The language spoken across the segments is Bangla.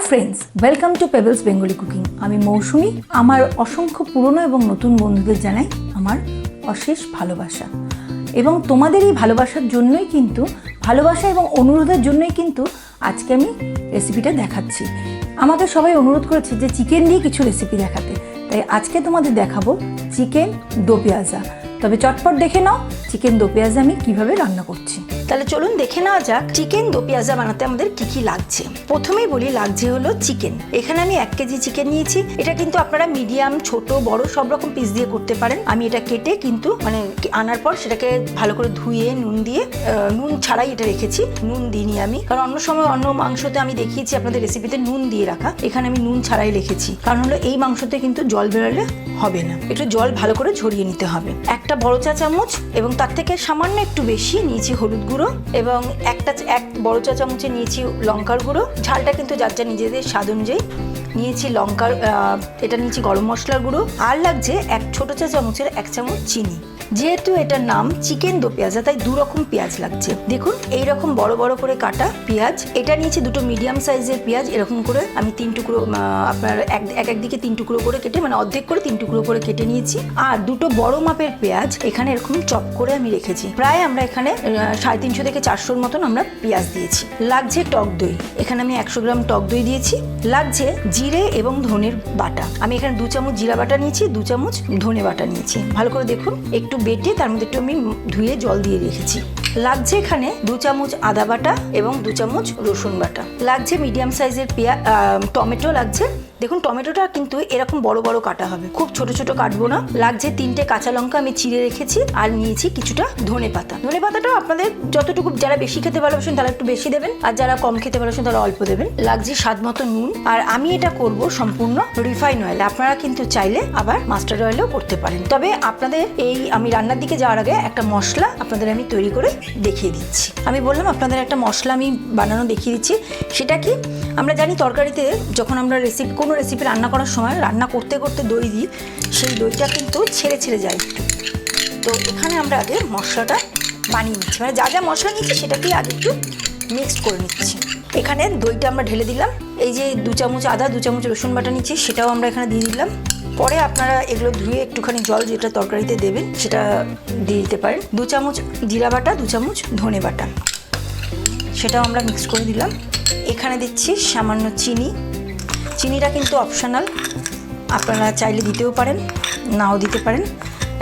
Friends, welcome to pebbles Bengali cooking. আমি মৌসুমি। আমার অসংখ্য পুরনো এবং নতুন বন্ধুদের জানাই আমার অশেষ ভালোবাসা, এবং তোমাদের এই ভালোবাসার জন্যই কিন্তু, ভালোবাসা এবং অনুরোধের জন্যই কিন্তু আজকে আমি রেসিপিটা দেখাচ্ছি। আমাকে সবাই অনুরোধ করেছে যে চিকেন দিয়ে কিছু রেসিপি দেখাতে, তাই আজকে তোমাদের দেখাবো চিকেন দো পেঁয়াজা। তবে চটপট দেখে নাও চিকেন দো পেঁয়াজা আমি কিভাবে রান্না করছি। তাহলে চলুন দেখে নেওয়া যাক চিকেন দো পেঁয়াজা বানাতে আমাদের কি কি লাগছে। প্রথমেই বলি, লাগছে হলো চিকেন। এখানে আমি 1 কেজি চিকেন নিয়েছি। এটা কিন্তু আপনারা মিডিয়াম, ছোট, বড় সব রকম পিস দিয়ে করতে পারেন। আমি এটা কেটে কিন্তু আনার পর সেটাকে ভালো করে ধুয়ে নুন দিয়ে, নুন ছাড়াই এটা রেখেছি, নুন দিইনি আমি, কারণ অন্য সময় অন্য মাংসতে আমি দেখিয়েছি আপনাদের রেসিপিতে নুন দিয়ে রাখা। এখানে আমি নুন ছাড়াই রেখেছি, কারণ হলো এই মাংসতে কিন্তু জল বেরোলে হবে না, একটু জল ভালো করে ঝরিয়ে নিতে হবে। একটা বড় চা চামচ এবং তার থেকে সামান্য একটু বেশি নিয়েছি হলুদ গুঁড়ো, এবং এক বড় চা চামচে নিয়েছি লঙ্কার গুঁড়ো। ঝালটা কিন্তু যার যা নিজেদের স্বাদ অনুযায়ী নিয়েছি। এটা নিয়েছি গরম মশলার গুঁড়ো, আর লাগছে 1 ছোট চা চামচের 1 চামচ চিনি। যেহেতু এটার নাম চিকেন দো পেঁয়াজা, তাই 2 রকম পেঁয়াজ লাগছে। দেখুন, এইরকম বড় বড় করে কাটা পেঁয়াজ। এটা নিয়েছি 2টো মিডিয়াম সাইজের পেঁয়াজ। এরকম করে আমি 3 টুকরো, আপনার একদিকে 3 টুকরো করে কেটে, অর্ধেক করে 3 টুকরো করে কেটে নিয়েছি। আর 2টো বড় মাপের পেঁয়াজ এখানে এরকম চপ করে আমি রেখেছি। প্রায় আমরা এখানে 350 থেকে 400 মতন আমরা পেঁয়াজ দিয়েছি। লাগছে টক দই। এখানে আমি 100 গ্রাম টক দই দিয়েছি। লাগছে জিরে এবং ধনের বাটা। আমি এখানে 2 চামচ জিরা বাটা নিয়েছি, 2 চামচ ধনে বাটা নিয়েছি। ভালো করে দেখুন, একটু বেটে তার মধ্যে একটু আমি ধুয়ে জল দিয়ে রেখেছি। লাগছে এখানে 2 চামচ আদা বাটা এবং 2 চামচ রসুন বাটা। লাগছে মিডিয়াম সাইজের টমেটো লাগছে। দেখুন, টমেটোটা কিন্তু এরকম বড় বড় কাটা হবে, খুব ছোট ছোট কাটবো না। লাগছে 3টে কাঁচা লঙ্কা আমি চিড়ে রেখেছি, আর নিয়েছি কিছুটা ধনে পাতা। ধনে পাতাটাও আপনাদের যতটুকু, যারা বেশি খেতে ভালোবাসেন তারা একটু বেশি দেবেন, আর যারা কম খেতে ভালোবাসেন তারা অল্প দেবেন। লাগছে স্বাদ মতো নুন। আর আমি এটা করব সম্পূর্ণ রিফাইন অয়েল। আপনারা কিন্তু চাইলে আবার মাস্টার্ড অয়েলও করতে পারেন। তবে আপনাদের আমি রান্নার দিকে যাওয়ার আগে একটা মশলা আপনাদের আমি তৈরি করে দেখিয়ে দিচ্ছি। আমি বললাম আপনাদের একটা মশলা আমি বানানো দেখিয়ে দিচ্ছি। সেটা কি, আমরা জানি তরকারিতে যখন আমরা কোনো রেসিপি রান্না করার সময় রান্না করতে করতে দই দিই, সেই দইটা কিন্তু ছেড়ে ছেড়ে যায় একটু। তো এখানে আমরা আগে মশলাটা বানিয়ে নিচ্ছি, যা যা মশলা নিচ্ছি সেটাকেই আগে একটু মিক্সড করে নিচ্ছি। এখানে দইটা আমরা ঢেলে দিলাম। এই যে 2 চামচ আদা, 2 চামচ রসুন বাটা নিচ্ছি, সেটাও আমরা এখানে দিয়ে দিলাম। পরে আপনারা এগুলো ধুয়ে একটুখানি জল যেটা তরকারিতে দেবেন সেটা দিয়ে দিতে পারেন। 2 চামচ জিরা বাটা, 2 চামচ ধনে বাটা, সেটাও আমরা মিক্স করে দিলাম। এখানে দিচ্ছি সামান্য চিনি। চিনিটা কিন্তু অপশনাল, আপনারা চাইলে দিতেও পারেন, নাও দিতে পারেন।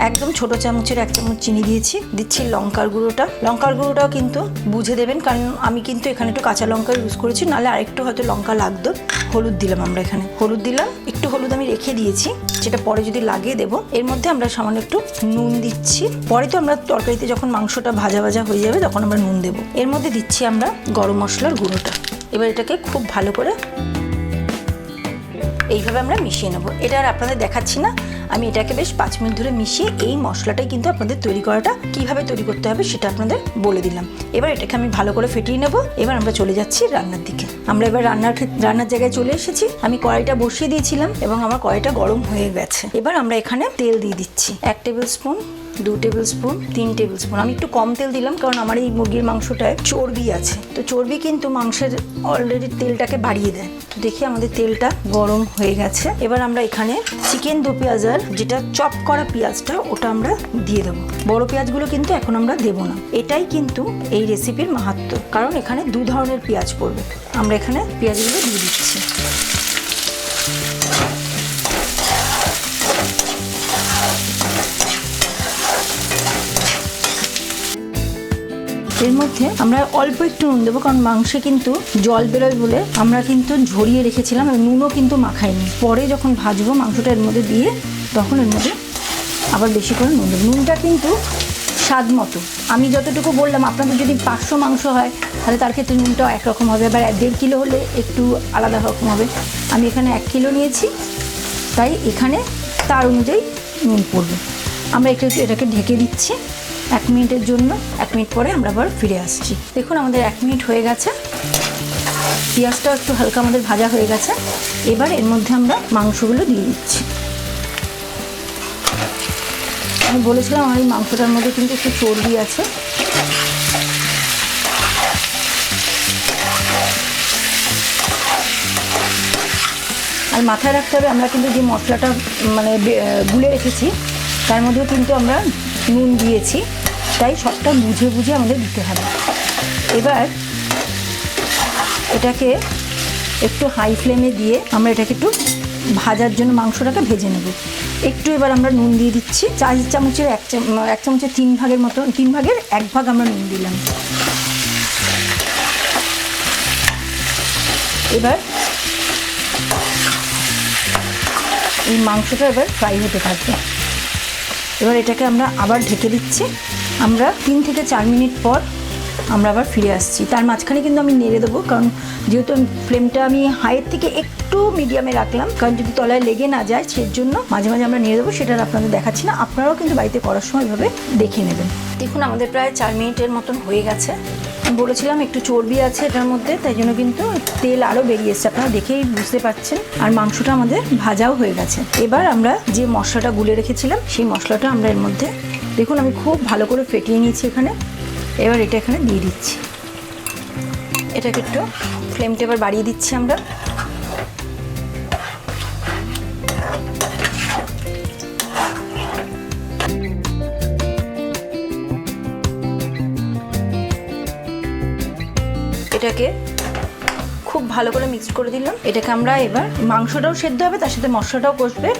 একদম ছোট চামচের 1 চামচ চিনি দিয়েছি। দিচ্ছি লঙ্কার গুঁড়োটা। লঙ্কার গুঁড়োটাও কিন্তু বুঝে দেবেন, কারণ আমি কিন্তু এখানে একটু কাঁচা লঙ্কা ইউজ করেছি, নাহলে আরেকটু হয়তো লঙ্কা লাগতো। হলুদ দিলাম, আমরা এখানে হলুদ দিলাম। একটু হলুদ আমি রেখে দিয়েছি, যেটা পরে যদি লাগে দেবো। এর মধ্যে আমরা সামান্য একটু নুন দিচ্ছি। পরে তো আমরা তরকারিতে যখন মাংসটা ভাজা ভাজা হয়ে যাবে তখন আমরা নুন দেবো। এর মধ্যে দিচ্ছি আমরা গরম মশলার গুঁড়োটা। এবার এটাকে খুব ভালো করে এইভাবে আমরা মিশিয়ে নেবো। এটা আর আপনাদের দেখাচ্ছি না, আমি এটাকে বেশ 5 মিনিট ধরে মিশিয়ে এই মশলাটাই কিন্তু আপনাদের তৈরি করাটা কীভাবে তৈরি করতে হবে সেটা আপনাদের বলে দিলাম। এবার এটাকে আমি ভালো করে ফেটিয়ে নেবো। এবার আমরা চলে যাচ্ছি রান্নার দিকে। আমরা এবার রান্নার জায়গায় চলে এসেছি। আমি কড়াইটা বসিয়ে দিয়েছিলাম এবং আমার কড়াইটা গরম হয়ে গেছে। এবার আমরা এখানে তেল দিয়ে দিচ্ছি। 1 table spoon, 2 table spoon, 3 table spoon. আমি একটু কম তেল দিলাম, কারণ আমার এই মুরগির মাংসটায় চর্বি আছে। তো চর্বি কিন্তু মাংসের অলরেডি তেলটাকে বাড়িয়ে দেয়। তো দেখি আমাদের তেলটা গরম হয়ে গেছে। এবার আমরা এখানে চিকেন দো পেঁয়াজার যেটা চপ করা পেঁয়াজটা, ওটা আমরা দিয়ে দেবো। বড় পেঁয়াজগুলো কিন্তু এখন আমরা দেবো না। এটাই কিন্তু এই রেসিপির মাহাত্ম্য, কারণ এখানে 2 ধরনের পেঁয়াজ পড়বে। আমরা এখানে পেঁয়াজগুলো দিয়ে দিচ্ছি। এর মধ্যে আমরা অল্প একটু নুন দেবো, কারণ মাংসে কিন্তু জল বেরোয় বলে আমরা কিন্তু ঝরিয়ে রেখেছিলাম, আর নুনও কিন্তু মাখাইনি। পরে যখন ভাজবো মাংসটা এর মধ্যে দিয়ে, তখন এর মধ্যে আবার বেশি করে নুন দেবো। নুনটা কিন্তু স্বাদ মতো। আমি যতটুকু বললাম, আপনাদের যদি 500 মাংস হয় তাহলে তার ক্ষেত্রে নুনটাও একরকম হবে, আবার 1.5 কিলো হলে একটু আলাদা রকম হবে। আমি এখানে 1 কিলো নিয়েছি, তাই এখানে তার অনুযায়ী নুন পড়বে। আমরা এটাকে ঢেকে দিচ্ছি 1 মিনিটের জন্য। 1 মিনিট পরে আমরা আবার ফিরে আসছি। দেখুন, আমাদের 1 মিনিট হয়ে গেছে। পেঁয়াজটাও একটু হালকা আমাদের ভাজা হয়ে গেছে। এবার এর মধ্যে আমরা মাংসগুলো দিয়ে দিচ্ছি। আমি বলেছিলাম আমার এই মাংসটার মধ্যে কিন্তু একটু চর্বি আছে। আর মাথায় রাখতে হবে আমরা কিন্তু যে মশলাটা মানে গুলে রেখেছি তার মধ্যেও কিন্তু আমরা নুন দিয়েছি, তাই সবটা বুঝে বুঝে আমাদের দিতে হবে। এবার এটাকে একটু হাই ফ্লেমে দিয়ে আমরা এটাকে একটু ভাজার জন্য মাংসটাকে ভেজে নেব। একটু এবার আমরা নুন দিয়ে দিচ্ছি, 4 চামচের 1 চামচের 3 ভাগের মতো, 3 ভাগের 1 ভাগ আমরা নুন দিলাম। এবার এই মাংসটা এবার ফ্রাই হতে থাকবে। এবার এটাকে আমরা আবার ঢেকে দিচ্ছি। আমরা 3 থেকে 4 মিনিট পর আমরা আবার ফিরে আসছি। তার মাঝখানে কিন্তু আমি নেড়ে দেবো, কারণ যেহেতু ফ্লেমটা আমি হাইয়ের থেকে একটু মিডিয়ামে রাখলাম, কারণ যদি তলায় লেগে না যায় সেজন্য মাঝে মাঝে আমরা নেড়ে দেবো। সেটা আপনাদের দেখাচ্ছি না, আপনারাও কিন্তু বাড়িতে করার সময় এভাবে দেখে নেবেন। দেখুন আমাদের প্রায় 4 মিনিটের মতন হয়ে গেছে। আমি বলেছিলাম একটু চর্বি আছে এটার মধ্যে, তাই জন্য কিন্তু তেল আরও বেরিয়ে এসছে, আপনারা দেখেই বুঝতে পারছেন। আর মাংসটা আমাদের ভাজাও হয়ে গেছে। এবার আমরা যে মশলাটা গুলে রেখেছিলাম সেই মশলাটা আমরা এর মধ্যে, দেখুন আমি খুব ভালো করে ফেটিয়ে নিয়েছি এখানে। এবার এটা এখানে দিয়ে দিচ্ছি। এটাকে একটু ফ্লেমটা এবার বাড়িয়ে দিচ্ছি আমরা। এটাকে খুব ভালো করে মিক্স করে দিলাম। এটাকে আমরা এবার, মাংসটাও সেদ্ধ হবে তার সাথে মশলাটাও কষবে।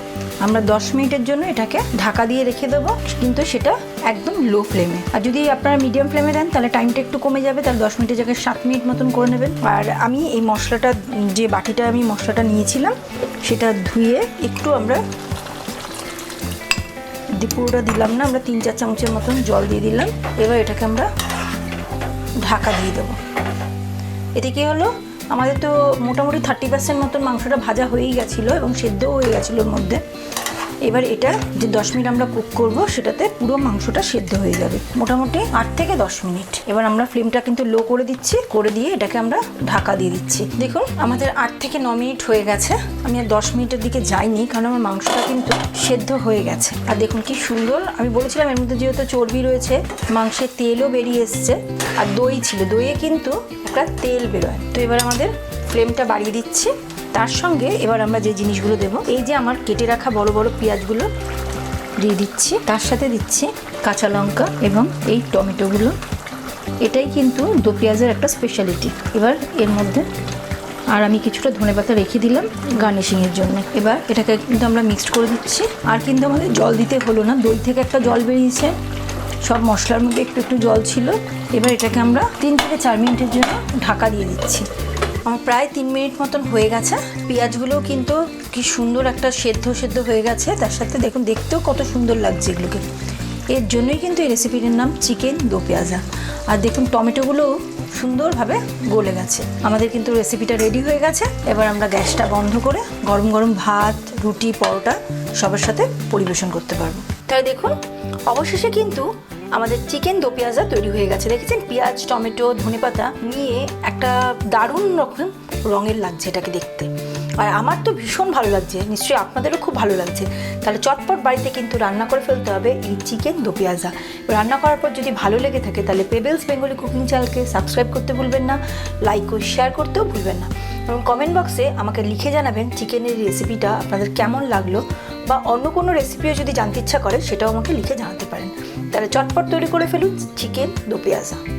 আমরা 10 মিনিটের জন্য এটাকে ঢাকা দিয়ে রেখে দেবো, কিন্তু সেটা একদম লো ফ্লেমে। আর যদি আপনারা মিডিয়াম ফ্লেমে দেন তাহলে টাইমটা একটু কমে যাবে, তাহলে 10 মিনিটের জায়গায় 7 মিনিট মতন করে নেবেন। আর আমি এই মশলাটা, যে বাটিটা আমি মশলাটা নিয়েছিলাম সেটা ধুয়ে একটু আমরা পুরোটা দিলাম না, আমরা 3-4 চামচের মতন জল দিয়ে দিলাম। এবার এটাকে আমরা ঢাকা দিয়ে দেবো। এতে কী হলো, আমাদের তো মোটামুটি 30% মতন মাংসটা ভাজা হয়েই গেছিলো এবং সেদ্ধও হয়ে গেছিলো ওর মধ্যে। এবার এটা যে 10 মিনিট আমরা কুক করব সেটাতে পুরো মাংসটা সেদ্ধ হয়ে যাবে, মোটামুটি 8 থেকে 10 মিনিট। এবার আমরা ফ্লেমটা কিন্তু লো করে দিচ্ছি, করে দিয়ে এটাকে আমরা ঢাকা দিয়ে দিচ্ছি। দেখুন আমাদের 8 থেকে 9 মিনিট হয়ে গেছে। আমি আর 10 মিনিটের দিকে যাইনি, কারণ আমার মাংসটা কিন্তু সেদ্ধ হয়ে গেছে। আর দেখুন কি সুন্দর, আমি বলেছিলাম এর মধ্যে যেহেতু চর্বি রয়েছে, মাংসের তেলও বেরিয়ে এসছে, আর দই ছিল, দইয়ে কিন্তু একটা তেল বেরোয়। তো এবার আমাদের ফ্লেমটা বাড়িয়ে দিচ্ছি। তার সঙ্গে এবার আমরা যে জিনিসগুলো দেবো, এই যে আমার কেটে রাখা বড় বড় পেঁয়াজগুলো দিয়ে দিচ্ছি, তার সাথে দিচ্ছি কাঁচা লঙ্কা এবং এই টমেটোগুলো। এটাই কিন্তু দো পেঁয়াজের একটা স্পেশালিটি। এবার এর মধ্যে আর আমি কিছুটা ধনেপাতা রেখে দিলাম গার্নিশিংয়ের জন্য। এবার এটাকে কিন্তু আমরা মিক্সড করে দিচ্ছি। আর কিন্তু আমাদের জল দিতে হলো না, দই থেকে একটা জল বেরিয়েছে, সব মশলার মধ্যে একটু একটু জল ছিল। এবার এটাকে আমরা 3 থেকে 4 মিনিটের জন্য ঢাকা দিয়ে দিচ্ছি। আমার প্রায় 3 মিনিট মতন হয়ে গেছে। পেঁয়াজগুলোও কিন্তু কি সুন্দর একটা সেদ্ধ হয়ে গেছে, তার সাথে দেখুন দেখতেও কত সুন্দর লাগছে এগুলোকে। এর জন্যই কিন্তু এই রেসিপিটির নাম চিকেন দো পেঁয়াজা। আর দেখুন টমেটোগুলোও সুন্দরভাবে গলে গেছে। আমাদের কিন্তু রেসিপিটা রেডি হয়ে গেছে। এবার আমরা গ্যাসটা বন্ধ করে গরম গরম ভাত, রুটি, পরোটা সবার সাথে পরিবেশন করতে পারবো। তাই দেখুন অবশেষে কিন্তু আমাদের চিকেন দো পেঁয়াজা তৈরি হয়ে গেছে। দেখেছেন পেঁয়াজ, টমেটো, ধনেপাতা নিয়ে একটা দারুণ রকম রঙের লাগছে এটাকে দেখতে। আর আমার তো ভীষণ ভালো লাগছে, নিশ্চয়ই আপনাদেরও খুব ভালো লাগছে। তাহলে চটপট বাড়িতে কিন্তু রান্না করে ফেলতে হবে এই চিকেন দো পেঁয়াজা। রান্না করার পর যদি ভালো লেগে থাকে তাহলে পেবেলস বেঙ্গলি কুকিং চ্যানেলকে সাবস্ক্রাইব করতে ভুলবেন না, লাইক ও শেয়ার করতেও ভুলবেন না, এবং কমেন্ট বক্সে আমাকে লিখে জানাবেন চিকেনের রেসিপিটা আপনাদের কেমন লাগলো, বা অন্য কোনো রেসিপিও যদি জানতে ইচ্ছা করে সেটাও আমাকে লিখে জানাতে পারেন। তাহলে চটপট তৈরি করে ফেলুন চিকেন দো পেঁয়াজা।